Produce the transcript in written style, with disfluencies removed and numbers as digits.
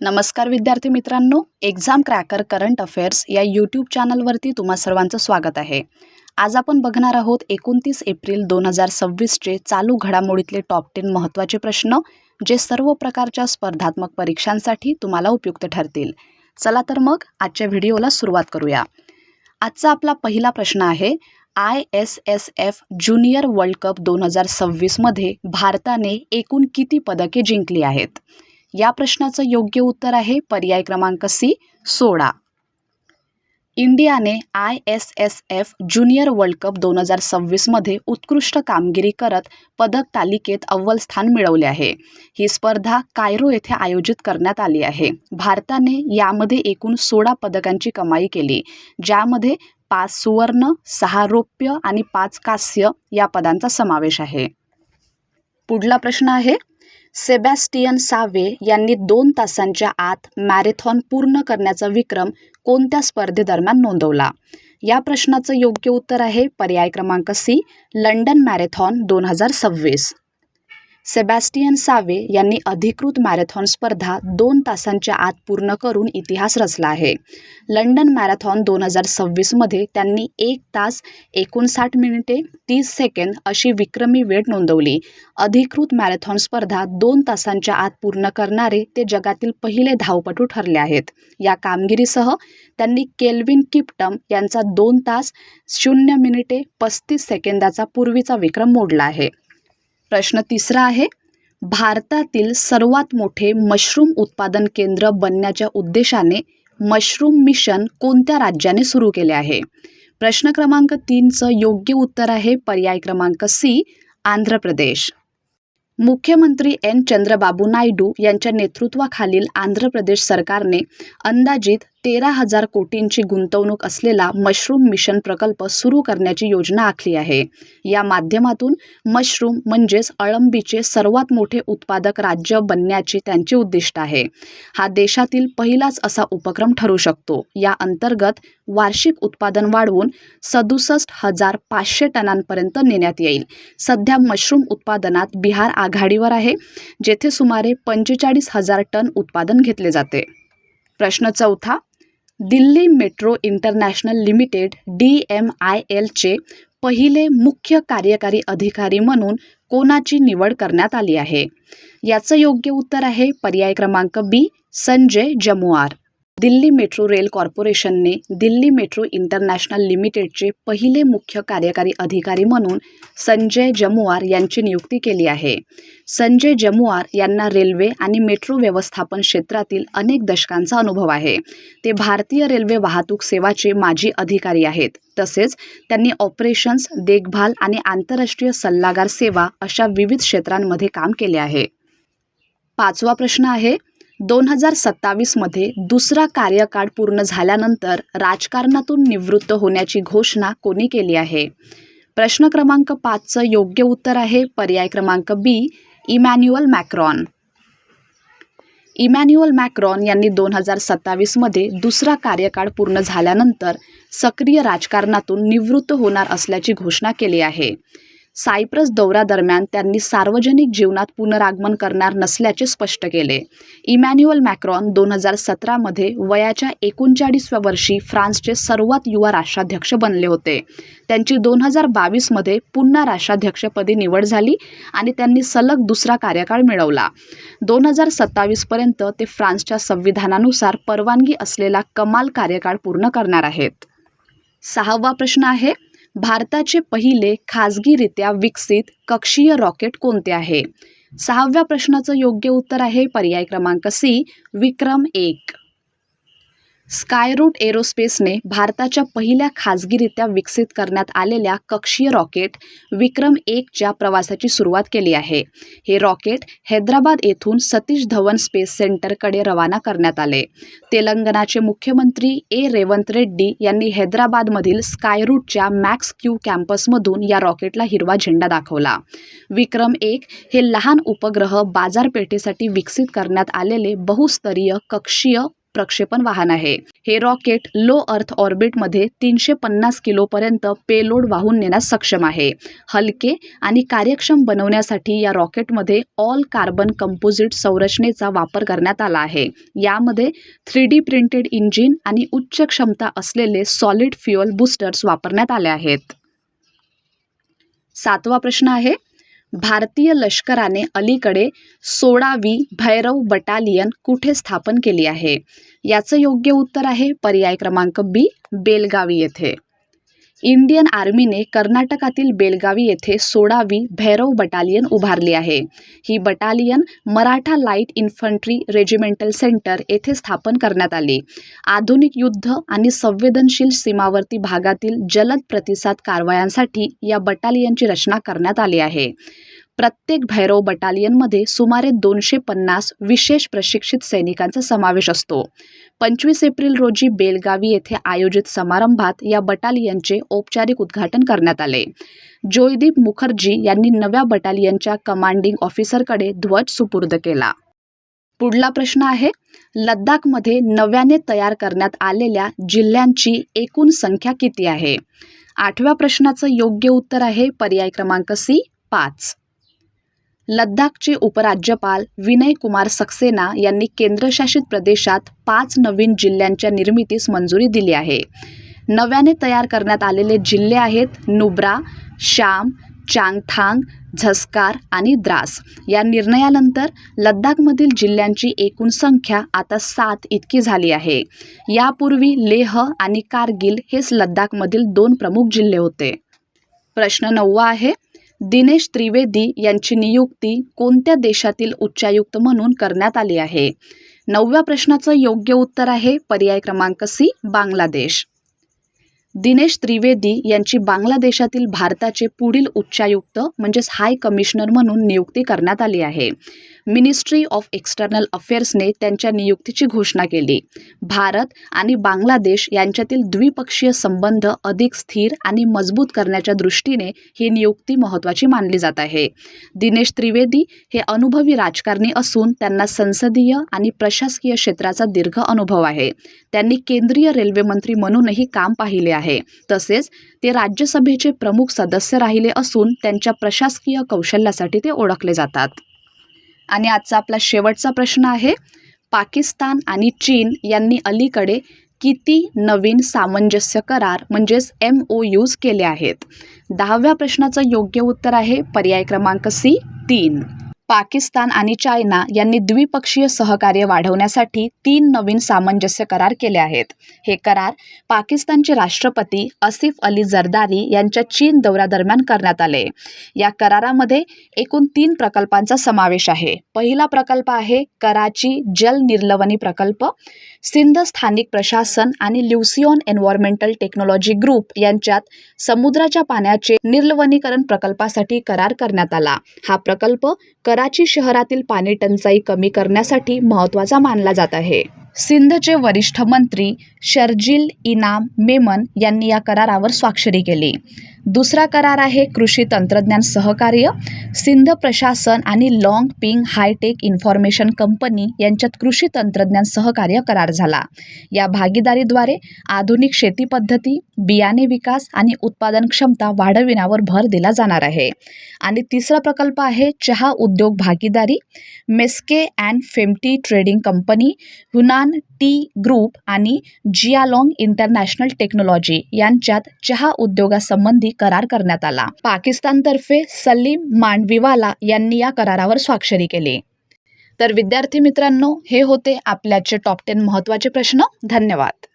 नमस्कार विद्यार्थी मित्रांनो, एक्झाम क्रॅकर करंट अफेअर्स या यूट्यूब चॅनलवरती तुम्हा सर्वांचं स्वागत आहे. आज आपण बघणार आहोत 29 एप्रिल 2026चे चालू घडामोडीतले टॉप 10 महत्त्वाचे प्रश्न, जे सर्व प्रकारच्या स्पर्धात्मक परीक्षांसाठी तुम्हाला उपयुक्त ठरतील. चला तर मग आजच्या व्हिडिओला सुरुवात करूया. आजचा आपला पहिला प्रश्न आहे, ISSF ज्युनियर वर्ल्ड कप 2026मध्ये भारताने एकूण किती पदके जिंकली आहेत? या प्रश्नाचं योग्य उत्तर आहे पर्याय क्रमांक सी, 16. इंडियाने ISSF ज्युनियर वर्ल्ड कप 2026मध्ये उत्कृष्ट कामगिरी करत पदक तालिकेत अव्वल स्थान मिळवले आहे. ही स्पर्धा कायरो येथे आयोजित करण्यात आली आहे. भारताने यामध्ये एकूण 16 पदकांची कमाई केली, ज्यामध्ये 5 सुवर्ण, 6 रौप्य आणि 5 कांस्य या पदांचा समावेश आहे. पुढला प्रश्न आहे, सेबॅस्टियन सावे यांनी 2 तासांच्या आत मॅरेथॉन पूर्ण करण्याचा विक्रम कोणत्या स्पर्धेदरम्यान नोंदवला? या प्रश्नाचं योग्य उत्तर आहे पर्याय क्रमांक C, London marathon 2026. Sebastian Sawe यांनी अधिकृत मॅरेथॉन स्पर्धा 2 तासांच्या आत पूर्ण करून इतिहास रचला आहे. लंडन मॅरेथॉन 2026मध्ये त्यांनी 1 तास 59 मिनिटे 30 सेकंद अशी विक्रमी वेळ नोंदवली. अधिकृत मॅरेथॉन स्पर्धा 2 तासांच्या आत पूर्ण करणारे ते जगातील पहिले धावपटू ठरले आहेत. या कामगिरीसह त्यांनी केल्विन किप्टम यांचा 2 तास 0 मिनिटे 35 सेकंदाचा पूर्वीचा विक्रम मोडला आहे. प्रश्न तिसरा आहे, भारतातील सर्वात मोठे मशरूम उत्पादन केंद्र बनण्याच्या उद्देशाने मशरूम मिशन कोणत्या राज्याने सुरू केले आहे? प्रश्न क्रमांक 3चं योग्य उत्तर आहे पर्याय क्रमांक सी, आंध्र प्रदेश. मुख्यमंत्री एन चंद्रबाबू नायडू यांच्या नेतृत्वाखालील आंध्र प्रदेश सरकारने अंदाजित 13,000 कोटींची गुंतवणूक असलेला मशरूम मिशन प्रकल्प सुरू करण्याची योजना आखली आहे. या माध्यमातून मशरूम म्हणजेच अळंबीचे सर्वात मोठे उत्पादक राज्य बनण्याची त्यांची उद्दिष्ट आहे. हा देशातील पहिलाच असा उपक्रम ठरू शकतो. या अंतर्गत वार्षिक उत्पादन वाढवून 67,500 टनांपर्यंत नेण्यात येईल. सध्या मशरूम उत्पादनात बिहार आघाडीवर आहे, जेथे सुमारे 45,000 टन उत्पादन घेतले जाते. प्रश्न चौथा, दिल्ली मेट्रो इंटरनॅशनल लिमिटेड DMILचे पहिले मुख्य कार्यकारी अधिकारी म्हणून कोणाची निवड करण्यात आली आहे? याचं योग्य उत्तर आहे पर्याय क्रमांक B, Sanjay Jamuar. Delhi metro rail कॉर्पोरेशनने दिल्ली मेट्रो इंटरनॅशनल लिमिटेडचे पहिले मुख्य कार्यकारी अधिकारी म्हणून संजय जमुआर यांची नियुक्ती केली आहे. संजय जमुआर यांना रेल्वे आणि मेट्रो व्यवस्थापन क्षेत्रातील अनेक दशकांचा अनुभव आहे. ते भारतीय रेल्वे वाहतूक सेवाचे माजी अधिकारी आहेत. तसेच त्यांनी ऑपरेशन्स, देखभाल आणि आंतरराष्ट्रीय सल्लागार सेवा अशा विविध क्षेत्रांमध्ये काम केले आहे. 5वा प्रश्न आहे, 2027मध्ये दुसरा कार्यकाळ पूर्ण झाल्यानंतर राजकारणातून निवृत्त होण्याची घोषणा कोणी केली आहे? प्रश्न क्रमांक 5चं योग्य उत्तर आहे पर्याय क्रमांक बी, इमॅन्युअल मॅक्रॉन. इमॅन्युअल मॅक्रॉन यांनी 2027मध्ये दुसरा कार्यकाळ पूर्ण झाल्यानंतर सक्रिय राजकारणातून निवृत्त होणार असल्याची घोषणा केली आहे. सायप्रस दौऱ्यादरम्यान त्यांनी सार्वजनिक जीवनात पुनरागमन करणार नसल्याचे स्पष्ट केले. इमॅन्युअल मॅक्रॉन 2017मध्ये वयाच्या 39व्या वर्षी फ्रान्सचे सर्वात युवा राष्ट्राध्यक्ष बनले होते. त्यांची 2022मध्ये पुन्हा राष्ट्राध्यक्षपदी निवड झाली आणि त्यांनी सलग दुसरा कार्यकाळ मिळवला. 2027पर्यंत ते फ्रान्सच्या संविधानानुसार परवानगी असलेला कमाल कार्यकाळ पूर्ण करणार आहेत. 6वा प्रश्न आहे, भारताचे पहिले खाजगीरित्या विकसित कक्षीय रॉकेट कोणते आहे? 6व्या प्रश्नाचं योग्य उत्तर आहे पर्याय क्रमांक सी, विक्रम-1. स्कायरूट एरोस्पेसने भारताच्या पहिल्या खाजगीरित्या विकसित करण्यात आलेल्या कक्षीय रॉकेट विक्रम-1च्या प्रवासाची सुरुवात केली आहे. हे रॉकेट हैदराबाद येथून सतीश धवन स्पेस सेंटरकडे रवाना करण्यात आले. तेलंगणाचे मुख्यमंत्री रेवंत रेड्डी यांनी हैदराबादमधील स्कायरूटच्या मॅक्स क्यू कॅम्पसमधून या रॉकेटला हिरवा झेंडा दाखवला. विक्रम-1 हे लहान उपग्रह बाजारपेठेसाठी विकसित करण्यात आलेले बहुस्तरीय कक्षीय प्रक्षेपण वाहन आहे. हे रॉकेट लो अर्थ ऑर्बिटमध्ये 350 किलोपर्यंत पेलोड वाहून नेण्यास सक्षम आहे. हलके आणि कार्यक्षम बनवण्यासाठी या रॉकेटमध्ये ऑल कार्बन कंपोजिट संरचनेचा वापर करण्यात आला आहे. यामध्ये 3D प्रिंटेड इंजिन आणि उच्च क्षमता असलेले सॉलिड फ्युअल बूस्टर्स वापरण्यात आले आहेत. 7वा प्रश्न आहे, भारतीय लष्कराने अलीकडे 16वी भैरव बटालियन कुठे स्थापन केली आहे? याचं योग्य उत्तर आहे पर्याय क्रमांक बी, बेलगावी येथे. इंडियन आर्मीने कर्नाटकातील बेलगावी येथे 16वी भैरव बटालियन उभारली आहे. ही battalion Maratha light infantry regimental centre येथे स्थापन करण्यात आली. आधुनिक युद्ध आणि संवेदनशील सीमावर्ती भागातील जलद प्रतिसाद कारवायांसाठी या बटालियनची रचना करण्यात आली आहे. प्रत्येक भैरव बटालियनमध्ये सुमारे 250 विशेष प्रशिक्षित सैनिकांचा समावेश असतो. 25 एप्रिल रोजी बेलगावी येथे आयोजित समारंभात या बटालियनचे औपचारिक उद्घाटन करण्यात आले. जयदीप मुखर्जी यांनी नव्या बटालियनच्या कमांडिंग ऑफिसरकडे ध्वज सुपूर्द केला. पुढला प्रश्न आहे, लद्दाखमध्ये नव्याने तयार करण्यात आलेल्या जिल्ह्यांची एकूण संख्या किती आहे? 8व्या प्रश्नाचं योग्य उत्तर आहे पर्याय क्रमांक सी, 5. लद्दाखचे उपराज्यपाल विनय कुमार सक्सेना यांनी केंद्रशासित प्रदेशात 5 नवीन जिल्ह्यांच्या निर्मितीस मंजुरी दिली आहे. नव्याने तयार करण्यात आलेले जिल्हे आहेत नुब्रा, शाम, चांगथांग, झस्कार आणि द्रास. या निर्णयानंतर लद्दाखमधील जिल्ह्यांची एकूण संख्या आता 7 इतकी झाली आहे. यापूर्वी लेह आणि कारगिल हेच लद्दाखमधील 2 प्रमुख जिल्हे होते. प्रश्न 9वा आहे, दिनेश त्रिवेदी यांची नियुक्ती कोणत्या देशातील उच्चायुक्त म्हणून करण्यात आली आहे? 9व्या प्रश्नाचं योग्य उत्तर आहे पर्याय क्रमांक सी, बांगलादेश. दिनेश त्रिवेदी यांची बांगलादेशातील भारताचे पुढील उच्चायुक्त म्हणजेच हाय कमिशनर म्हणून नियुक्ती करण्यात आली आहे. मिनिस्ट्री ऑफ एक्सटर्नल अफेअर्सने त्यांच्या नियुक्तीची घोषणा केली. भारत आणि बांगलादेश यांच्यातील द्विपक्षीय संबंध अधिक स्थिर आणि मजबूत करण्याच्या दृष्टीने ही नियुक्ती महत्त्वाची मानली जात आहे. दिनेश त्रिवेदी हे अनुभवी राजकारणी असून त्यांना संसदीय आणि प्रशासकीय क्षेत्राचा दीर्घ अनुभव आहे. त्यांनी केंद्रीय रेल्वे मंत्री म्हणूनही काम पाहिले आहे. तसेच ते राज्यसभेचे प्रमुख सदस्य राहिले असून त्यांच्या प्रशासकीय कौशल्यासाठी ते ओळखले जातात. आणि आजचा आपला शेवटचा प्रश्न आहे, पाकिस्तान आणि चीन यांनी अलीकडे किती नवीन सामंजस्य करार म्हणजेच MOUs केले आहेत? 10व्या प्रश्नाचं योग्य उत्तर आहे पर्याय क्रमांक सी, 3. पाकिस्तान आणि चायना यांनी द्विपक्षीय सहकार्य वाढवण्यासाठी 3 नवीन सामंजस्य करार केले आहेत. हे करार पाकिस्तानचे राष्ट्रपती आसिफ अली झरदारी यांच्या चीन दौऱ्यादरम्यान करण्यात आले. या करारामध्ये एकूण 3 प्रकल्पांचा समावेश आहे. पहिला प्रकल्प आहे कराची जल निर्लवणी प्रकल्प. सिंध स्थानिक प्रशासन आणि ल्युसियॉन एन्व्हायरमेंटल टेक्नॉलॉजी ग्रुप यांच्यात समुद्राच्या पाण्याचे निर्लवणीकरण प्रकल्पासाठी करार करण्यात आला. हा प्रकल्प कराची शहरातील पाणी टंचाई कमी करण्यासाठी महत्त्वाचा मानला जात आहे. सिंधचे वरिष्ठ मंत्री शर्जील इनाम मेमन यांनी या करारावर स्वाक्षरी केली. दुसरा करार आहे कृषी तंत्रज्ञान सहकार्य. सिंध प्रशासन आणि लाँग पिंग हायटेक इन्फॉर्मेशन कंपनी यांच्यात कृषी तंत्रज्ञान सहकार्य करार झाला. या भागीदारीद्वारे आधुनिक शेती पद्धती, बियाणे विकास आणि उत्पादन क्षमता वाढविण्यावर भर दिला जाणार आहे. आणि तिसरा प्रकल्प आहे चहा उद्योग भागीदारी. मेस्के अँड फेमटी trading company, Hunan tea group आणि जियालाँग इंटरनॅशनल टेक्नॉलॉजी यांच्यात चहा उद्योगासंबंधी करार करण्यात आला. पाकिस्तानतर्फे सलीम मांडवीवाला यांनी या करारावर स्वाक्षरी केली. तर विद्यार्थी मित्रांनो, हे होते आपल्याचे टॉप 10 महत्त्वाचे प्रश्न. धन्यवाद.